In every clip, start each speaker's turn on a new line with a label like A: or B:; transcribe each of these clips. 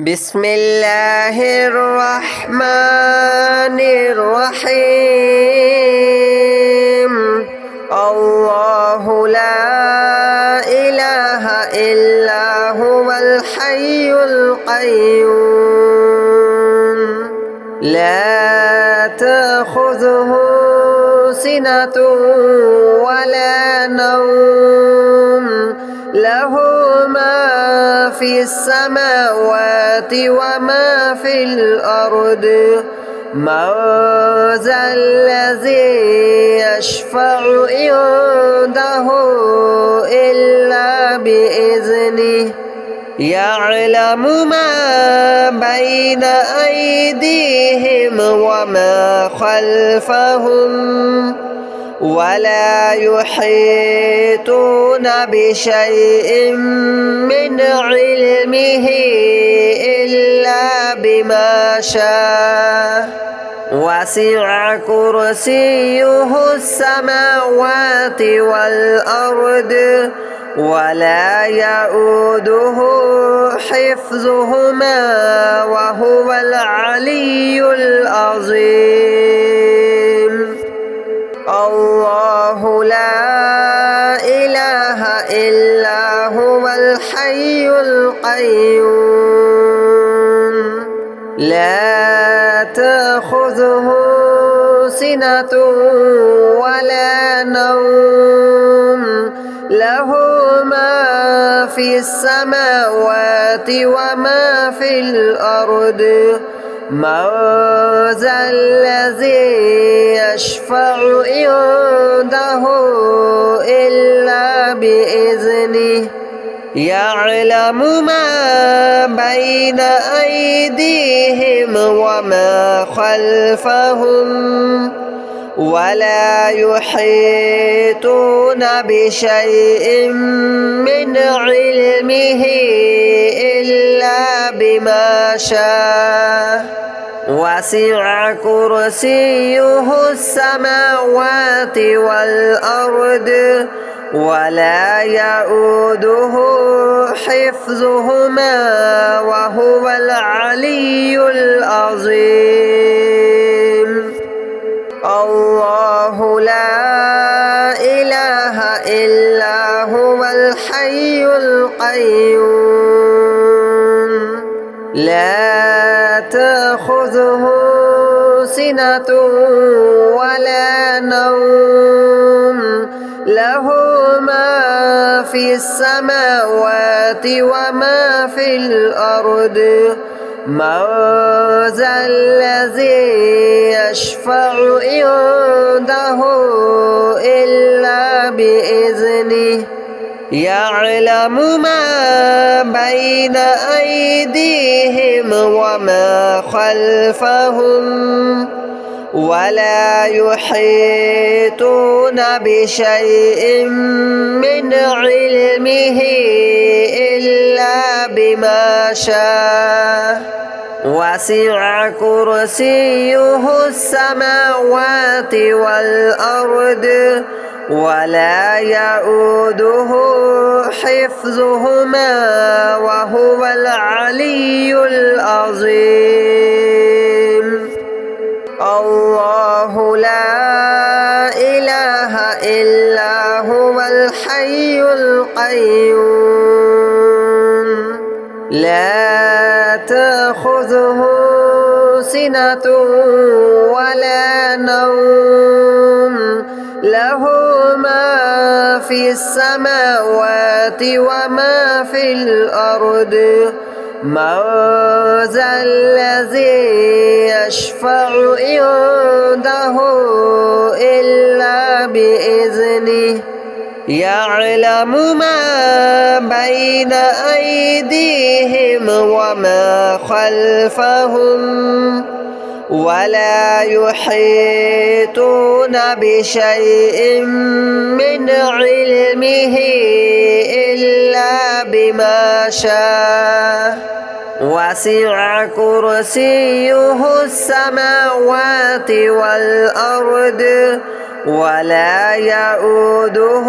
A: بسم الله الرحمن الرحيم. الله لا إله إلا هو الحي القيوم لا تأخذه سنة ولا نوم له ما في السماوات وما في الأرض من ذا الذي يشفع عنده إلا بإذنه يعلم ما بين أيديهم وما خلفهم ولا يحيطون بشيء من علمه إلا بما شاء وسع كرسيه السماوات والأرض ولا يؤوده حفظهما وهو العلي العظيم. الله لا إله إلا هو الحي القيوم لا تأخذه سنة ولا نوم له ما في السماوات وما في الأرض من ذا الذي يشفع عنده إلا بإذنه يعلم ما بين أيديهم وما خلفهم ولا يحيطون بشيء من علمه إلا بما شاء وسع كرسيه السماوات والأرض ولا يؤوده حفظهما وهو العلي العظيم. الله لا إله إلا هو الحي القيوم لا تأخذه سنة ولا نوم له ما في السماوات وما في الأرض من ذا الذي يشفع عنده إلا بإذنه يعلم ما بين أيديهم وما خلفهم ولا يحيطون بشيء من علمه إلا بما شاء وسع كرسيه السماوات والأرض ولا يؤوده حفظهما وهو العلي العظيم. الله لا إله إلا هو الحي القيوم لا تأخذه سنة ولا نوم له ما في السماوات وما في الأرض من ذا الذي يشفع عنده إلا بإذنه يعلم ما بين أيديهم وما خلفهم ولا يحيطون بشيء من علمه إلا بما شاء وسع كرسيه السماوات والأرض ولا يؤوده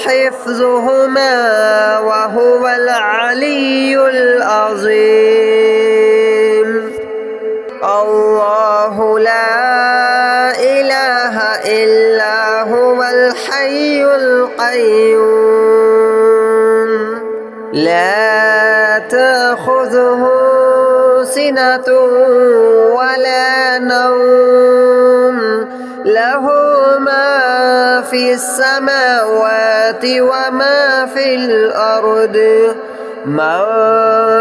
A: حفظهما وهو العلي العظيم. القيوم لا تأخذه سنة ولا نوم له ما في السماوات وما في الأرض من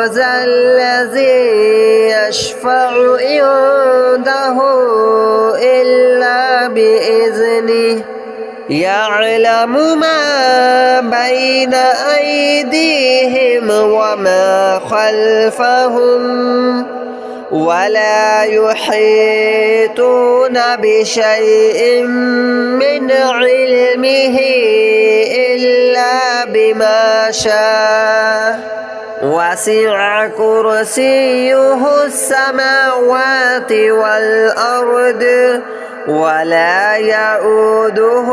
A: ذا الذي يشفع عنده إلا بإذنه يعلم ما بين أيديهم وما خلفهم ولا يحيطون بشيء من علمه إلا بما شاء وسع كرسيه السماوات والأرض ولا يؤوده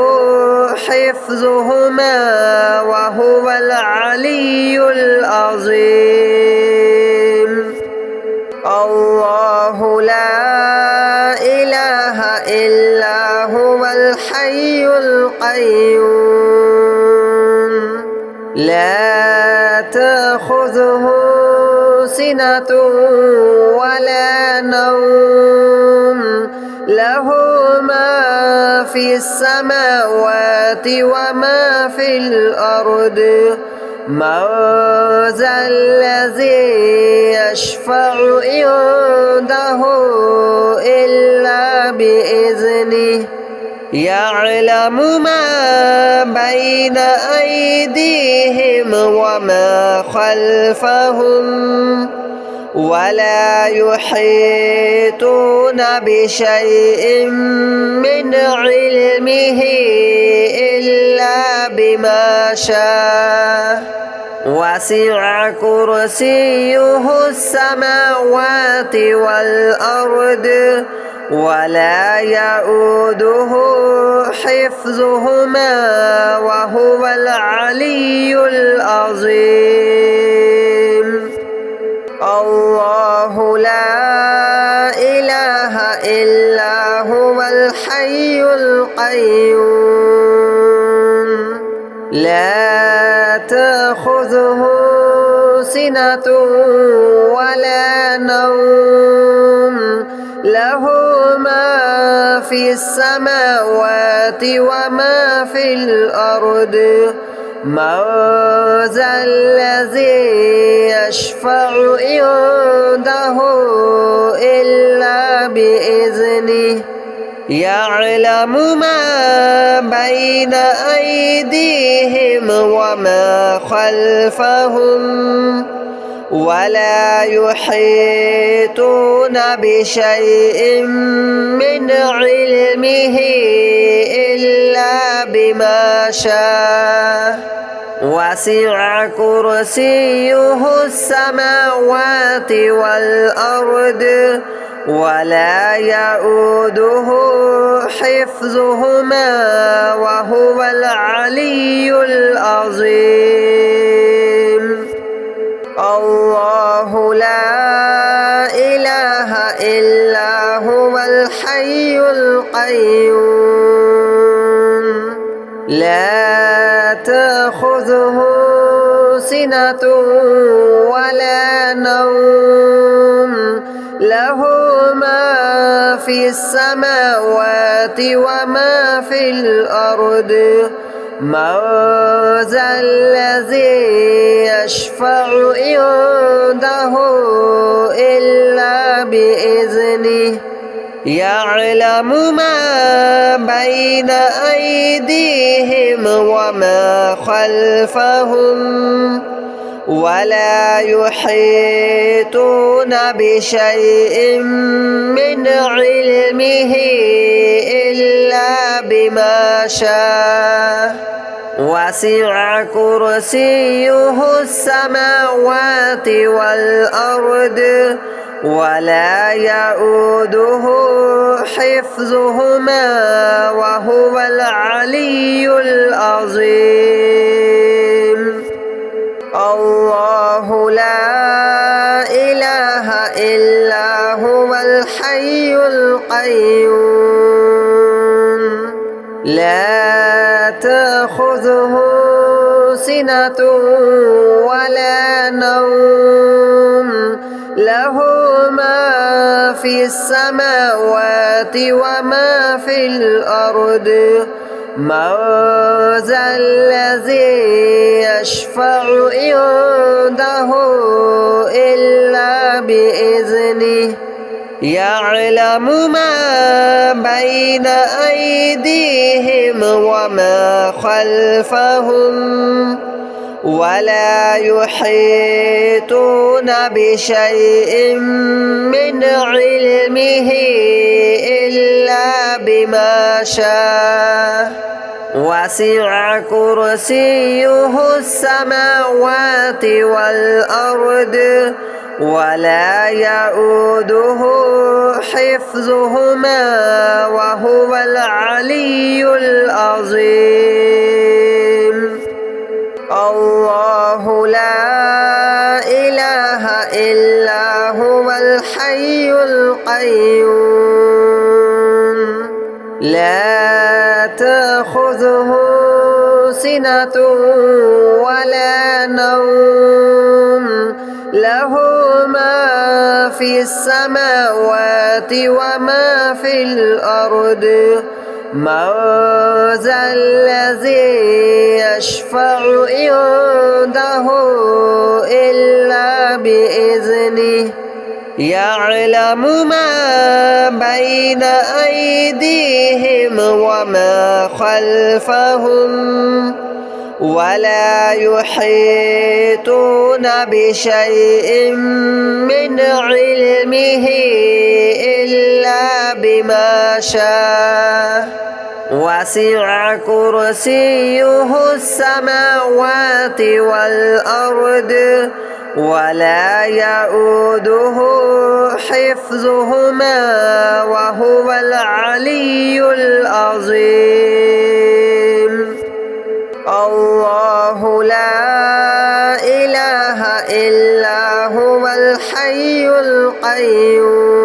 A: حفظهما وهو العلي العظيم الله لا إله إلا هو الحي القيوم لا تأخذه سنة ولا نوم له ما في السماوات وما في الأرض من ذا الذي يشفع عنده إلا بإذنه يعلم ما بين أيديهم وما خلفهم ولا يحيطون بشيء من علمه إلا بما شاء وسع كرسيه السماوات والأرض ولا يؤوده حفظهما وهو العلي العظيم الله لا إله إلا هو الحي القيوم لا تأخذه سنة ولا نوم له ما في السماوات وما في الأرض من ذا الذي يشفع عنده إلا بإذنه يعلم ما بين أيديهم وما خلفهم ولا يحيطون بشيء من علمه إلا بما شاء وسع كرسيه السماوات والأرض ولا يؤوده حفظهما وهو العلي العظيم الله لا إله إلا هو الحي القيوم لا تأخذه سنة ولا نوم له ما في السماوات وما في الأرض من ذا الذي يشفع عنده إلا بإذنه يعلم ما بين أيديهم وما خلفهم ولا يحيطون بشيء من علمه إلا بما شاء وسع كرسيه السماوات والأرض ولا يؤوده حفظهما وهو العلي العظيم الله لا إله إلا هو الحي القيوم لا تأخذه سنة ولا نوم له ما في السماوات وما في الأرض من ذا الذي يشفع عنده إلا بإذنه يعلم ما بين أيديهم وما خلفهم ولا يحيطون بشيء من علمه إلا بما شاء وسع كرسيه السماوات والأرض ولا يؤوده حفظهما وهو العلي العظيم الله لا إله إلا هو الحي القيوم لا تأخذه سنة ولا نوم له ما في السماوات وما في الأرض من ذا الذي يشفع عنده إلا بإذنه يعلم ما بين أيديهم وما خلفهم ولا يحيطون بشيء من علمه إلا بما شاء وسع كرسيه السماوات والأرض ولا يؤوده حفظهما وهو العلي العظيم الله لا إله إلا هو الحي القيوم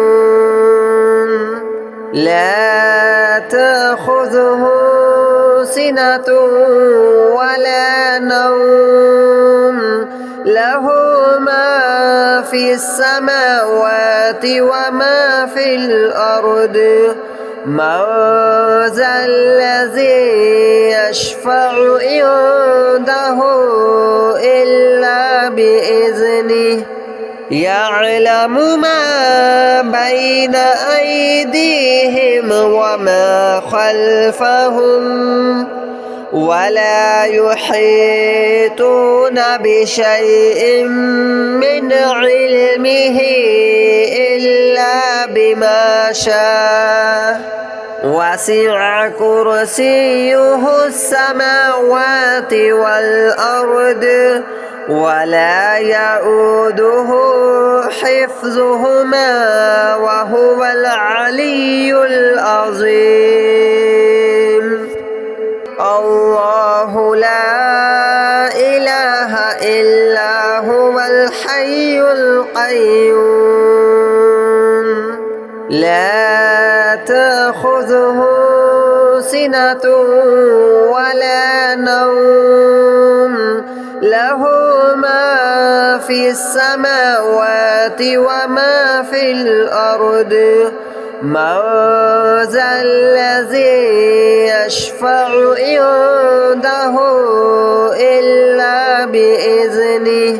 A: لا تأخذه سنة ولا نوم له ما في السماوات وما في الأرض من ذا الذي يشفع عنده إلا بإذنه يعلم ما بين أيديهم وما خلفهم ولا يحيطون بشيء من علمه إلا بما شاء وسع كرسيه السماوات والأرض ولا يؤوده حفظهما وهو العلي العظيم الله لا إله إلا هو الحي القيوم لا تأخذه سنة ولا نوم له ما في السماوات وما في الأرض من ذا الذي يشفع عنده إلا بإذنه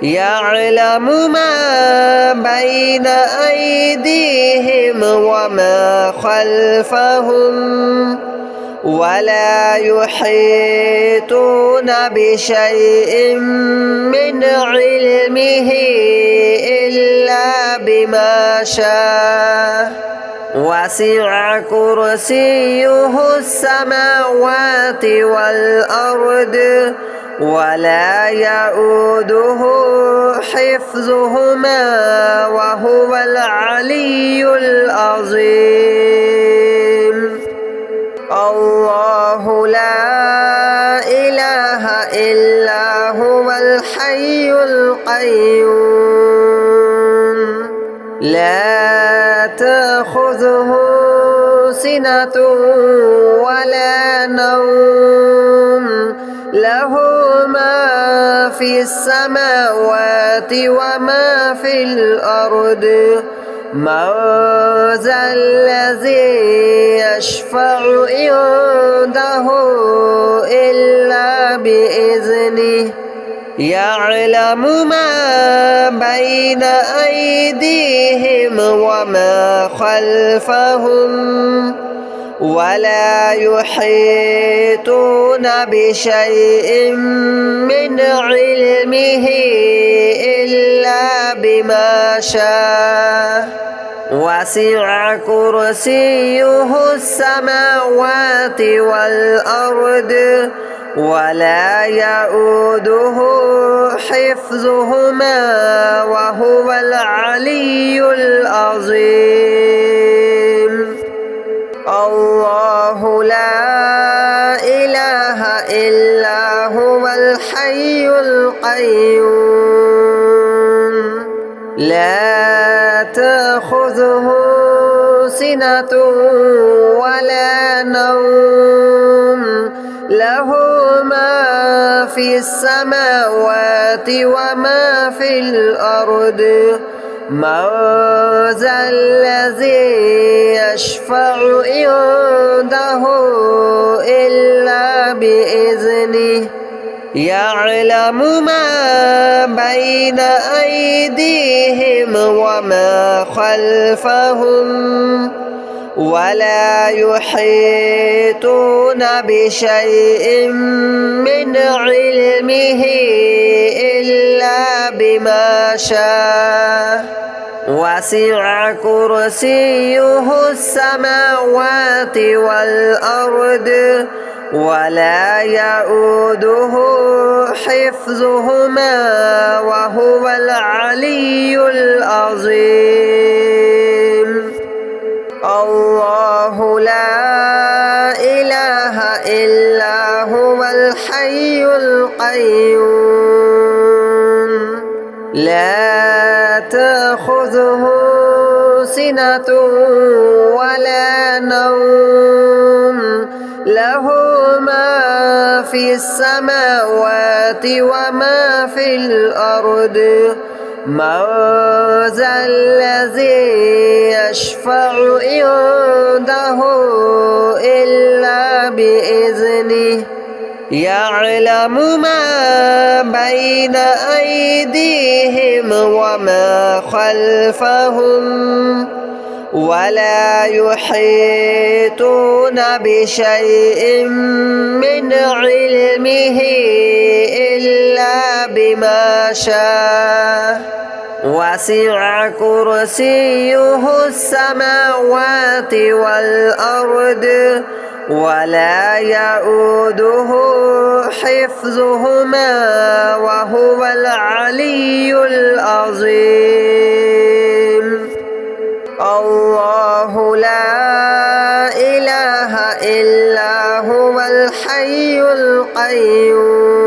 A: يعلم ما بين أيديهم وما خلفهم ولا يحيطون بشيء من علمه إلا بما شاء وسع كرسيه السماوات والأرض ولا يؤوده حفظهما وهو العلي العظيم الله لا إله إلا هو الحي القيوم لا تأخذه سنة ولا نوم له ما في السماوات وما في الأرض من ذا الذي يشفع عنده إلا بإذنه يعلم ما بين أيديهم وما خلفهم ولا يحيطون بشيء من علمه إلا بما شاء وسع كرسيه السماوات والأرض ولا يؤوده حفظهما وهو العلي العظيم الله لا إله إلا هو الحي القيوم لا تأخذه سنة ولا نوم له ما في السماوات وما في الأرض من ذا الذي يشفع عنده إلا بإذنه يعلم ما بين أيديهم وما خلفهم ولا يحيطون بشيء من علمه إلا بما شاء وسع كرسيه السماوات والأرض ولا يؤوده حفظهما وهو العلي العظيم الله لا إله إلا هو الحي القيوم لا تأخذه سنة ولا نوم له ما في السماوات وما في الأرض من ذا الذي يشفع عنده إلا بإذنه يعلم ما بين أيديهم وما خلفهم ولا يحيطون بشيء من علمه إلا بما شاء وسع كرسيه السماوات والأرض ولا يؤوده حفظهما وهو العلي العظيم الله لا إله إلا هو الحي القيوم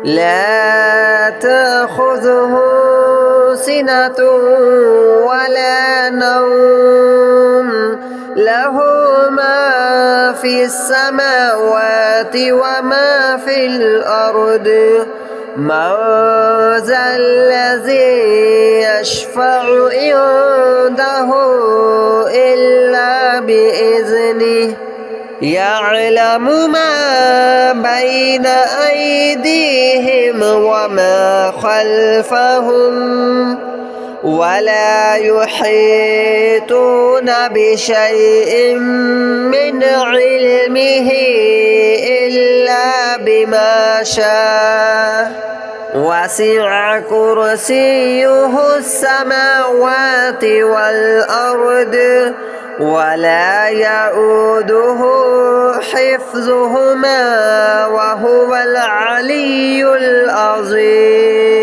A: لا تأخذه سنة ولا نوم له ما في السماوات وما في الأرض من ذا الذي يشفع عنده إلا بإذنه يعلم ما بين أيديهم وما خلفهم ولا يحيطون بشيء من علمه إلا بما شاء وسع كرسيه السماوات والأرض ولا يؤوده حفظهما وهو العلي العظيم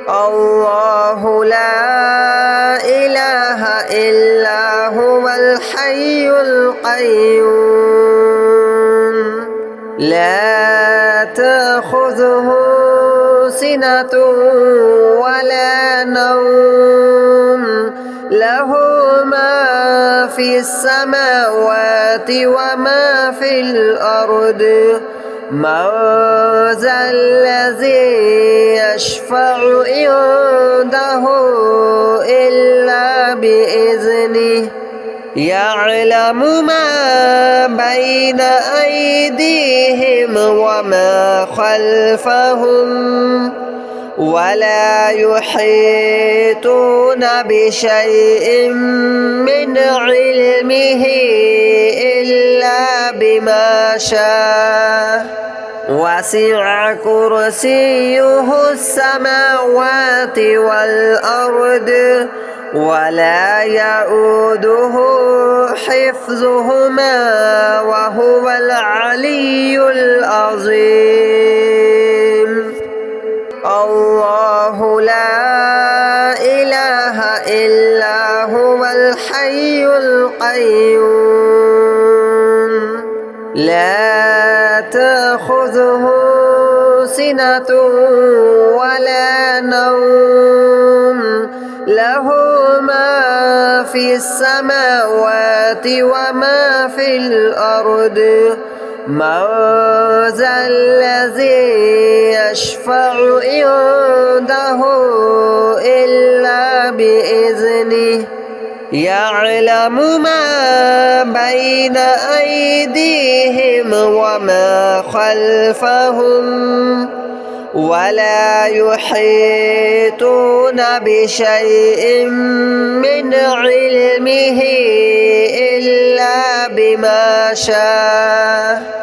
A: الله لا إله إلا هو الحي القيوم لا تأخذه سنة ولا نوم له ما في في السماوات وما في الأرض من ذا الذي يشفع عنده إلا بإذنه يعلم ما بين أيديهم وما خلفهم ولا يحيطون بشيء من علمه إلا بما شاء وسع كرسيه السماوات والأرض ولا يؤوده حفظهما وهو العلي العظيم الله لا إله إلا هو الحي القيوم لا تأخذه سنة ولا نوم له ما في السماوات وما في الأرض من ذا الذي يشفع عنده إلا بإذنه يعلم ما بين أيديهم وما خلفهم ولا يحيطون بشيء من علمه إلا بما شاء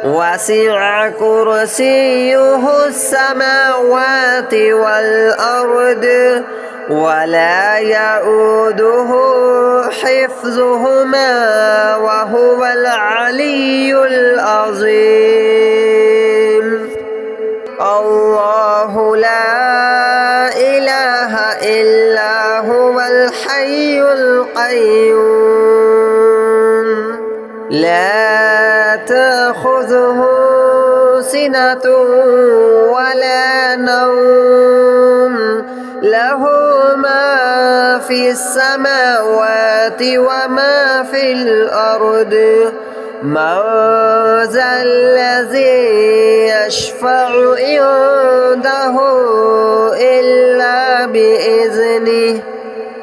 A: وسع كرسيه السماوات والأرض ولا يؤوده حفظهما وهو العلي العظيم الله لا إله إلا هو الحي القيوم لا تأخذه سنة ولا نوم له ما في السماوات وما في الأرض من ذا الذي يشفع عنده إلا بإذنه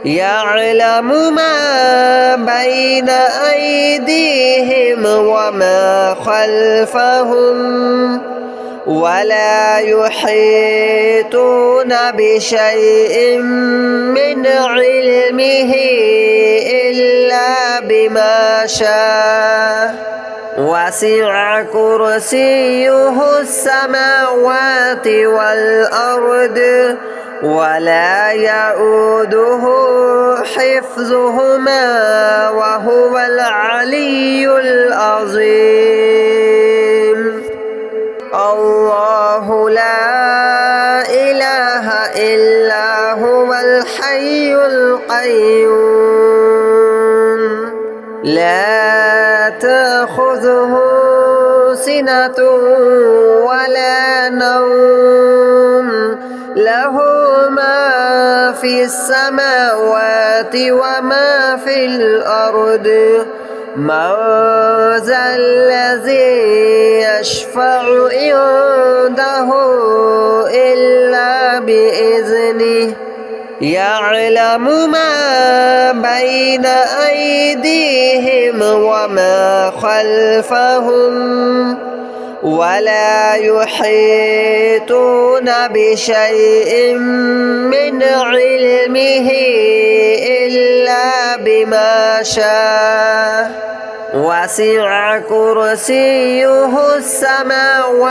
A: يعلم ما بين أيديهم وما خلفهم ولا يحيطون بشيء من علمه إلا بما شاء وسع كرسيه السماوات والأرض ولا يؤوده حفظهما وهو العلي العظيم الله لا إله إلا هو الحي القيوم لا تأخذه سنة ولا نوم له ما في السماوات وما في الأرض من ذا الذي يشفع عنده إلا بإذنه يعلم ما بين أيديهم وما خلفهم ولا يحيطون بشيء من علمه إلا بما شاء وسع كرسيه السماوات